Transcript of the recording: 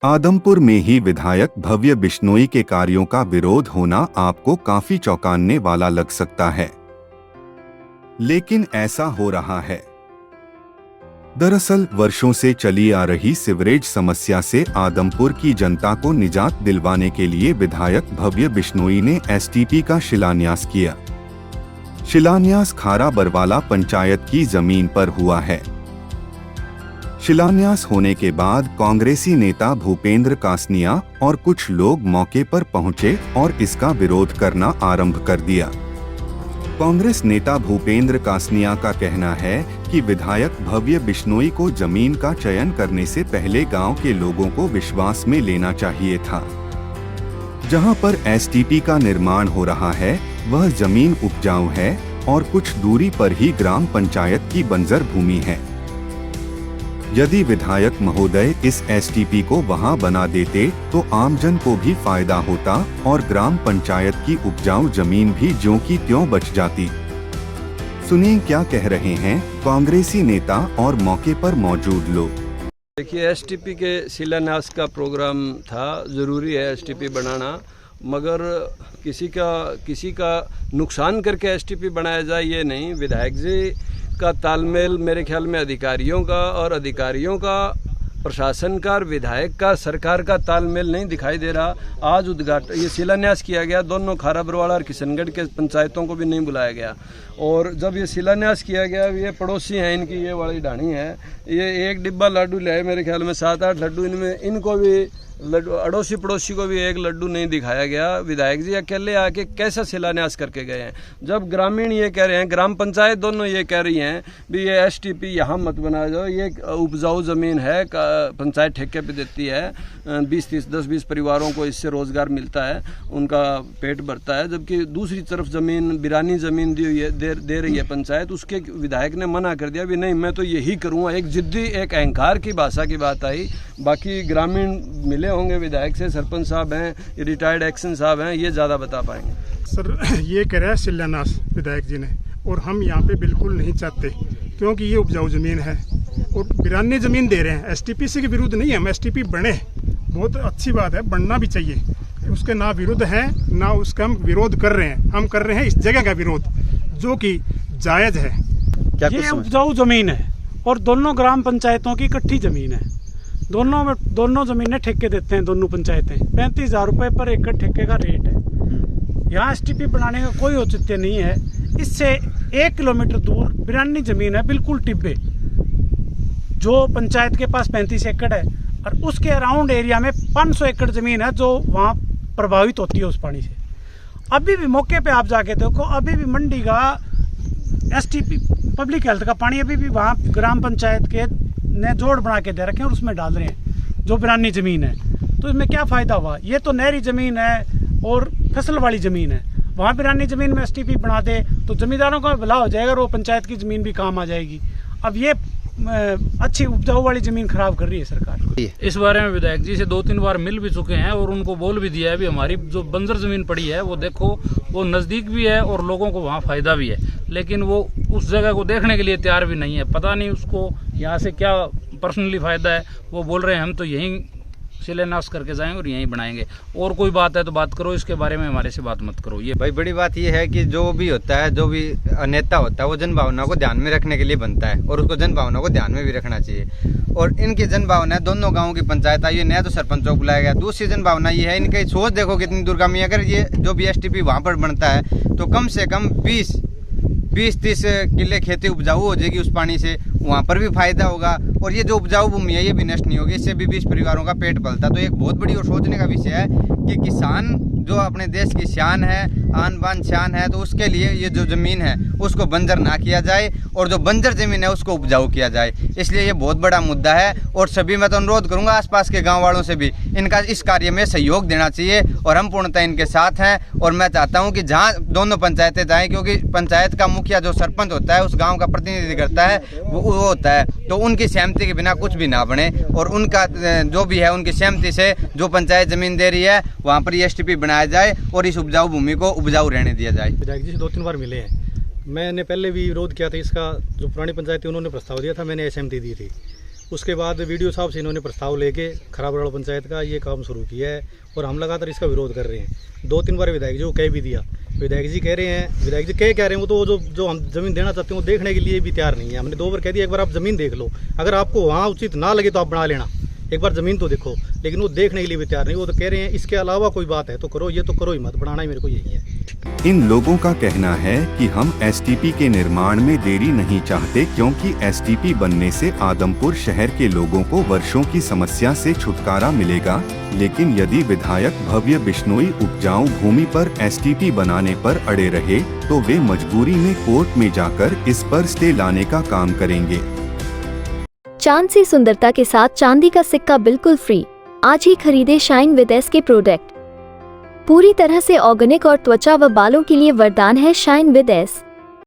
आदमपुर में ही विधायक भव्य बिश्नोई के कार्यों का विरोध होना आपको काफी चौंकाने वाला लग सकता है, लेकिन ऐसा हो रहा है। दरअसल वर्षों से चली आ रही सीवरेज समस्या से आदमपुर की जनता को निजात दिलवाने के लिए विधायक भव्य बिश्नोई ने एसटीपी का शिलान्यास किया। शिलान्यास खारा बरवाला पंचायत की जमीन पर हुआ है। शिलान्यास होने के बाद कांग्रेसी नेता भूपेंद्र कासनिया और कुछ लोग मौके पर पहुंचे और इसका विरोध करना आरंभ कर दिया। कांग्रेस नेता भूपेंद्र कासनिया का कहना है कि विधायक भव्य बिश्नोई को जमीन का चयन करने से पहले गांव के लोगों को विश्वास में लेना चाहिए था। जहां पर एसटीपी का निर्माण हो रहा है वह जमीन उपजाऊ है और कुछ दूरी पर ही ग्राम पंचायत की बंजर भूमि है। यदि विधायक महोदय इस एसटीपी को वहां बना देते तो आमजन को भी फायदा होता और ग्राम पंचायत की उपजाऊ जमीन भी ज्यों की त्यों बच जाती। सुनिए क्या कह रहे हैं कांग्रेसी नेता और मौके पर मौजूद लोग। देखिए, एसटीपी के शिलान्यास का प्रोग्राम था। ज़रूरी है एसटीपी बनाना, मगर किसी का नुकसान करके एसटीपी बनाया जाए ये नहीं। विधायक जी का तालमेल मेरे ख्याल में अधिकारियों का प्रशासन का और विधायक का सरकार का तालमेल नहीं दिखाई दे रहा। आज उद्घाटन ये शिलान्यास किया गया, दोनों खारा बरवाला और किशनगढ़ के पंचायतों को भी नहीं बुलाया गया। और जब ये शिलान्यास किया गया, ये पड़ोसी हैं इनकी, ये वाली ढाणी है, ये एक डिब्बा लड्डू ले आए, मेरे ख्याल में 7-8 लड्डू, इनमें इनको भी लड्डू, अड़ोसी पड़ोसी को भी एक लड्डू नहीं दिखाया गया। विधायक जी अकेले आके कैसा शिलान्यास करके गए हैं, जब ग्रामीण ये कह रहे हैं, ग्राम पंचायत दोनों ये कह रही हैं भी ये एसटीपी यहाँ मत बनाया जाओ, ये उपजाऊ ज़मीन है, पंचायत ठेके पे देती है, 10-20 परिवारों को इससे रोज़गार मिलता है, उनका पेट भरता है। जबकि दूसरी तरफ ज़मीन बिरानी ज़मीन दी हुई है, दे रही है पंचायत, उसके विधायक ने मना कर दिया भी नहीं मैं तो यही करूँगा। एक जिद्दी, एक अहंकार की भाषा की बात आई। बाकी ग्रामीण मिले होंगे विधायक से, सरपंच साहब हैं, रिटायर्ड एक्शन साहब हैं, ये ज़्यादा बता पाएंगे। सर, ये कह रहा है शिलान्यास विधायक जी ने, और हम यहाँ पे बिल्कुल नहीं चाहते, क्योंकि ये उपजाऊ ज़मीन है और बिरानी ज़मीन दे रहे हैं। एसटीपी से के विरुद्ध नहीं है, हम एसटीपी बने, बहुत अच्छी बात है, बनना भी चाहिए, उसके ना विरुद्ध है ना उसका हम विरोध कर रहे हैं। हम कर रहे हैं इस जगह का विरोध जो कि जायज़ है। ये उपजाऊ ज़मीन है और दोनों ग्राम पंचायतों की इकट्ठी ज़मीन है। दोनों ज़मीनें ठेके देते हैं, दोनों पंचायतें 35,000 रुपये पर एकड़ ठेके का रेट है। यहाँ एसटीपी बनाने का कोई औचित्य नहीं है। इससे 1 किलोमीटर दूर बिरानी ज़मीन है, बिल्कुल टिब्बे, जो पंचायत के पास 35 एकड़ है और उसके अराउंड एरिया में 500 एकड़ ज़मीन है जो वहाँ प्रभावित होती है उस पानी से। अभी भी मौके पे आप जाके देखो, अभी भी मंडी का एसटीपी पब्लिक हेल्थ का पानी अभी भी वहाँ ग्राम पंचायत के ने जोड़ बना के दे रखे हैं और उसमें डाल रहे हैं, जो बिरानी ज़मीन है। तो इसमें क्या फ़ायदा हुआ? ये तो नहरी ज़मीन है और फसल वाली ज़मीन है। वहाँ बिरानी ज़मीन में एसटीपी बना दे तो ज़मींदारों का भला हो जाएगा और वो पंचायत की ज़मीन भी काम आ जाएगी। अब ये अच्छी उपजाऊ वाली ज़मीन खराब कर रही है सरकार। इस बारे में विधायक जी से 2-3 बार मिल भी चुके हैं और उनको बोल भी दिया है भी हमारी जो बंजर ज़मीन पड़ी है वो देखो, वो नज़दीक भी है और लोगों को वहाँ फ़ायदा भी है, लेकिन वो उस जगह को देखने के लिए तैयार भी नहीं है। पता नहीं उसको यहाँ से क्या पर्सनली फ़ायदा है। वो बोल रहे हैं हम तो यहीं शिलान्यास करके जाएंगे और यहीं बनाएंगे, और कोई बात है तो बात करो, इसके बारे में हमारे से बात मत करो। ये भाई बड़ी बात ये है कि जो भी होता है, जो भी नेता होता है, वो जन भावना को ध्यान में रखने के लिए बनता है और उसको जन भावना को ध्यान में भी रखना चाहिए। और इनकी जन भावना है, दोनों गाँव की पंचायत आई है, नया तो सरपंचों को बुलाया गया। दूसरी जन भावना ये है, इनकी सोच देखो कितनी दुर्गामी। अगर ये जो भी एसटीपी वहाँ पर बनता है तो कम से कम 20-30 किले खेती उपजाऊ हो जाएगी उस पानी से, वहाँ पर भी फायदा होगा। और ये जो उपजाऊ भूमि है ये भी नष्ट नहीं होगी, इससे भी 20 परिवारों का पेट पलता। तो एक बहुत बड़ी और सोचने का विषय है कि किसान जो अपने देश की शान है, आन बान शान है, तो उसके लिए ये जो ज़मीन है उसको बंजर ना किया जाए और जो बंजर ज़मीन है उसको उपजाऊ किया जाए। इसलिए ये बहुत बड़ा मुद्दा है और सभी, मैं तो अनुरोध करूँगा आसपास के गाँव वालों से भी इनका इस कार्य में सहयोग देना चाहिए और हम पूर्णतः इनके साथ हैं। और मैं चाहता हूँ कि जहाँ दोनों पंचायतें जाएँ, क्योंकि पंचायत का मुखिया जो सरपंच होता है उस गाँव का प्रतिनिधि करता है, वो होता है, तो उनकी सहमति के बिना कुछ भी ना बने और उनका जो भी है उनकी सहमति से जो पंचायत ज़मीन दे रही है वहाँ पर एसटीपी बनाया जाए और इस उपजाऊ भूमि को उपजाऊ रहने दिया जाए। विधायक जी से 2-3 बार मिले हैं। मैंने पहले भी विरोध किया था इसका, जो पुरानी पंचायत थी उन्होंने प्रस्ताव दिया था, मैंने सहमति दी थी। उसके बाद वीडियो साहब से इन्होंने प्रस्ताव लेके खराबराड़ पंचायत का ये काम शुरू किया है और हम लगातार इसका विरोध कर रहे हैं। 2-3 बार विधायक जी को कह भी दिया, विधायक जी कह रहे हैं, विधायक जी कह रहे हैं वो तो जो हम जमीन देना चाहते हैं वो देखने के लिए भी तैयार नहीं है। हमने 2 बार कह दिया, एक बार आप जमीन देख लो, अगर आपको वहाँ उचित ना लगे तो आप बना लेना, एक बार जमीन तो देखो, लेकिन वो देखने के लिए भी तैयार नहीं। वो तो कह रहे हैं इसके अलावा कोई बात है तो करो, ये तो करो ही मत, बनाना ही मेरे को यही है। इन लोगों का कहना है कि हम एसटीपी के निर्माण में देरी नहीं चाहते, क्योंकि एसटीपी बनने से आदमपुर शहर के लोगों को वर्षों की समस्या से छुटकारा मिलेगा। लेकिन यदि विधायक भव्य बिश्नोई उपजाऊ भूमि पर एसटीपी बनाने पर अड़े रहे तो वे मजबूरी में कोर्ट में जाकर इस पर स्टे लाने का काम करेंगे। चांद सी सुंदरता के साथ चांदी का सिक्का बिल्कुल फ्री। आज ही खरीदे शाइन विद एस के प्रोडक्ट। पूरी तरह से ऑर्गेनिक और त्वचा व बालों के लिए वरदान है शाइन विद एस।